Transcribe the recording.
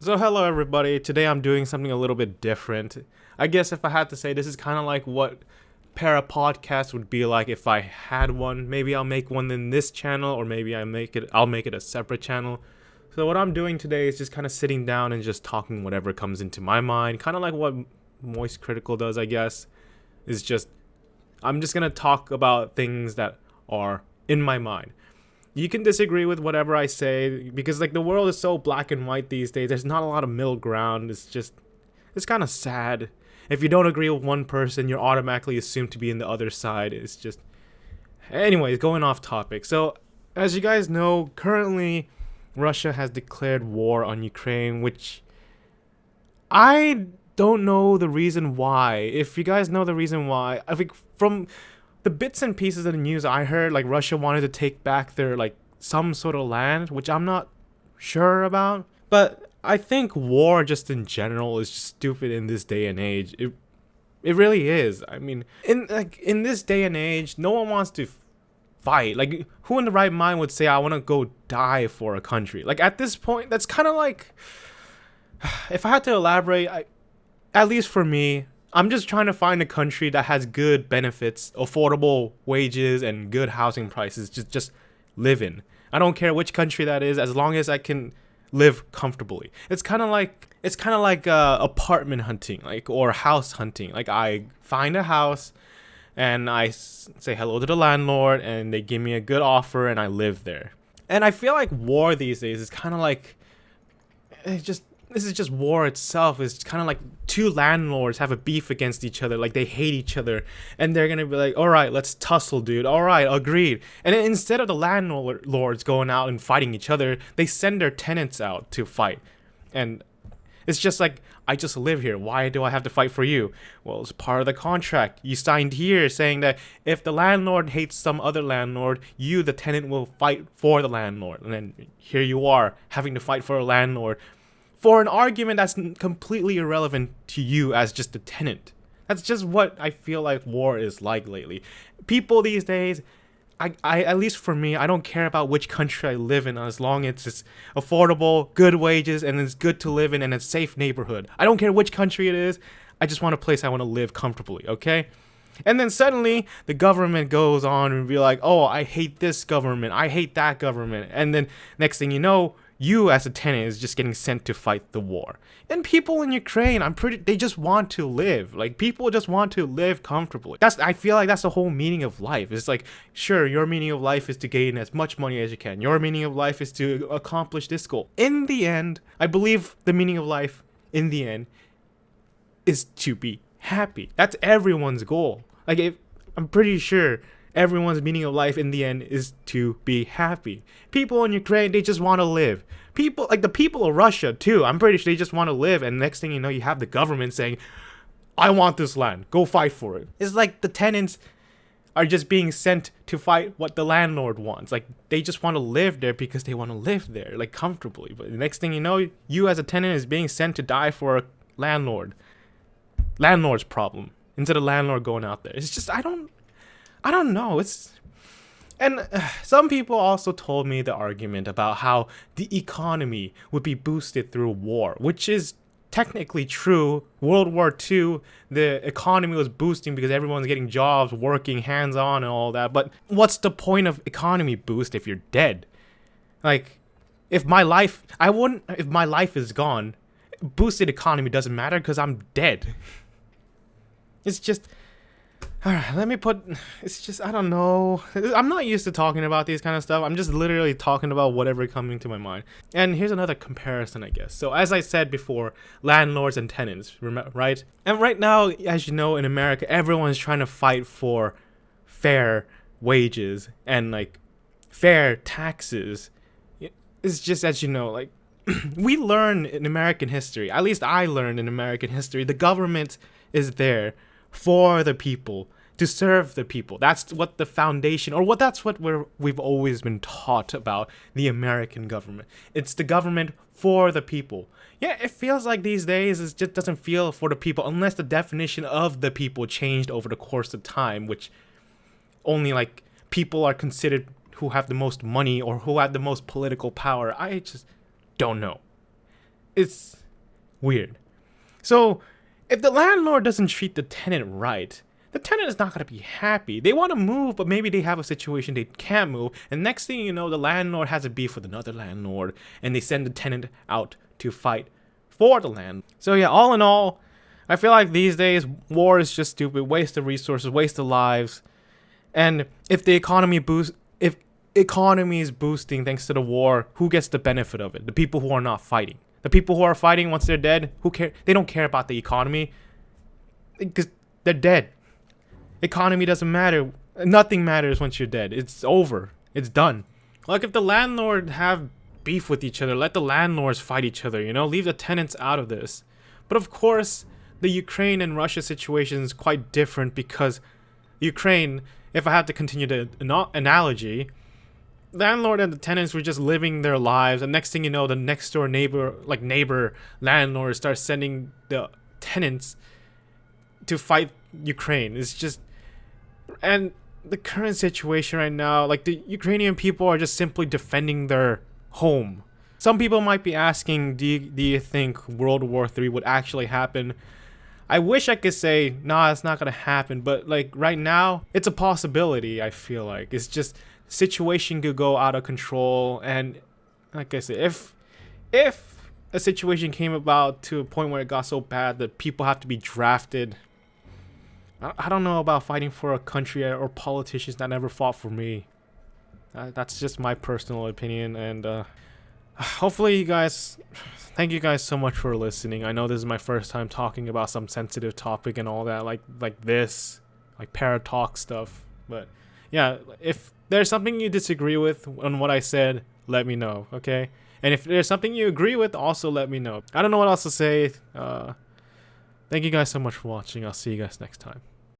So hello everybody, today I'm doing something a little bit different. I guess if I had to say, this is kind of like what ParaPodcast would be like if I had one. Maybe I'll make one in this channel, or maybe I'll make it a separate channel. So what I'm doing today is just kind of sitting down and just talking whatever comes into my mind, kind of like what Moist Critical does, I guess. I'm just gonna talk about things that are in my mind. You can disagree with whatever I say because the world is so black and white these days. There's not a lot of middle ground. It's kind of sad. If you don't agree with one person, you're automatically assumed to be in the other side. Anyways, going off topic. So, as you guys know, currently Russia has declared war on Ukraine, which I don't know the reason why. If you guys know the reason why, I think from the bits and pieces of the news I heard, Russia wanted to take back their some sort of land, which I'm not sure about. But I think war just in general is just stupid in this day and age. It really is. I mean, in this day and age, no one wants to fight. Who in the right mind would say I want to go die for a country? At this point, that's kind of if I had to elaborate, at least for me, I'm just trying to find a country that has good benefits, affordable wages, and good housing prices. Just live in. I don't care which country that is, as long as I can live comfortably. It's kind of like apartment hunting, or house hunting. I find a house, and I say hello to the landlord, and they give me a good offer, and I live there. And I feel like war these days is kind of this is just war itself. It's kind of like two landlords have a beef against each other. They hate each other. And they're going to be like, all right, let's tussle, dude. All right, agreed. And then instead of the landlords going out and fighting each other, they send their tenants out to fight. And it's just I just live here. Why do I have to fight for you? Well, it's part of the contract. You signed here saying that if the landlord hates some other landlord, you, the tenant, will fight for the landlord. And then here you are having to fight for a landlord for an argument that's completely irrelevant to you as just a tenant. That's just what I feel like war is like lately. People these days, I at least for me, I don't care about which country I live in as long as it's affordable, good wages, and it's good to live in, and a safe neighborhood. I don't care which country it is. I just want a place I want to live comfortably, okay? And then suddenly the government goes on and be like, oh, I hate this government, I hate that government. And then next thing you know, you as a tenant is just getting sent to fight the war. And people in Ukraine, they just want to live. People just want to live comfortably. I feel like that's the whole meaning of life. It's sure, your meaning of life is to gain as much money as you can. Your meaning of life is to accomplish this goal. In the end, I believe the meaning of life, in the end, is to be happy. That's everyone's goal. I'm pretty sure everyone's meaning of life in the end is to be happy. People in Ukraine, they just want to live. People, the people of Russia too, I'm pretty sure they just want to live. And next thing you know, you have the government saying, I want this land, go fight for it. It's the tenants are just being sent to fight what the landlord wants. They just want to live there because they want to live there, comfortably. But the next thing you know, you as a tenant is being sent to die for a landlord's problem, instead of landlord going out there. It's just, I don't know. Some people also told me the argument about how the economy would be boosted through war, which is technically true. World War II, the economy was boosting because everyone's getting jobs, working hands-on and all that. But what's the point of economy boost if you're dead? If my life is gone, boosted economy doesn't matter because I'm dead. It's just, I don't know. I'm not used to talking about these kind of stuff. I'm just literally talking about whatever coming to my mind. And here's another comparison, I guess. So as I said before, landlords and tenants, right? And right now, as you know, in America, everyone's trying to fight for fair wages and fair taxes. It's just, as you know, we learn in American history, at least I learned in American history, the government is there for the people, to serve the people. That's what the foundation, that's what we've always been taught about the American government. It's the government for the people. Yeah, it feels like these days it just doesn't feel for the people, unless the definition of the people changed over the course of time, which only people are considered who have the most money or who have the most political power. I just don't know. It's weird. So if the landlord doesn't treat the tenant right, the tenant is not going to be happy. They want to move, but maybe they have a situation they can't move. And next thing you know, the landlord has a beef with another landlord, and they send the tenant out to fight for the land. So yeah, all in all, I feel like these days, war is just stupid, waste of resources, waste of lives. And if the economy is boosting thanks to the war, who gets the benefit of it? The people who are not fighting. The people who are fighting, once they're dead, who care? They don't care about the economy because they're dead. Economy doesn't matter. Nothing matters once you're dead. It's over. It's done. Like if the landlord have beef with each other, let the landlords fight each other, leave the tenants out of this. But of course, the Ukraine and Russia situation is quite different because Ukraine, if I had to continue the analogy, landlord and the tenants were just living their lives, and next thing you know, the next door neighbor landlord starts sending the tenants to fight Ukraine. It's just, and the current situation right now, like the Ukrainian people are just simply defending their home. Some people might be asking, do you think World War III would actually happen? I wish I could say, nah, it's not gonna happen, but like right now, it's a possibility. I feel like it's just situation could go out of control, and like I said, if a situation came about to a point where it got so bad that people have to be drafted, I don't know about fighting for a country or politicians that never fought for me. That's just my personal opinion, and hopefully you guys, thank you guys so much for listening. I know this is my first time talking about some sensitive topic and all that, like this, like ParaTalks stuff. But yeah, if there's something you disagree with on what I said, let me know, okay? And if there's something you agree with, also let me know. I don't know what else to say. Thank you guys so much for watching. I'll see you guys next time.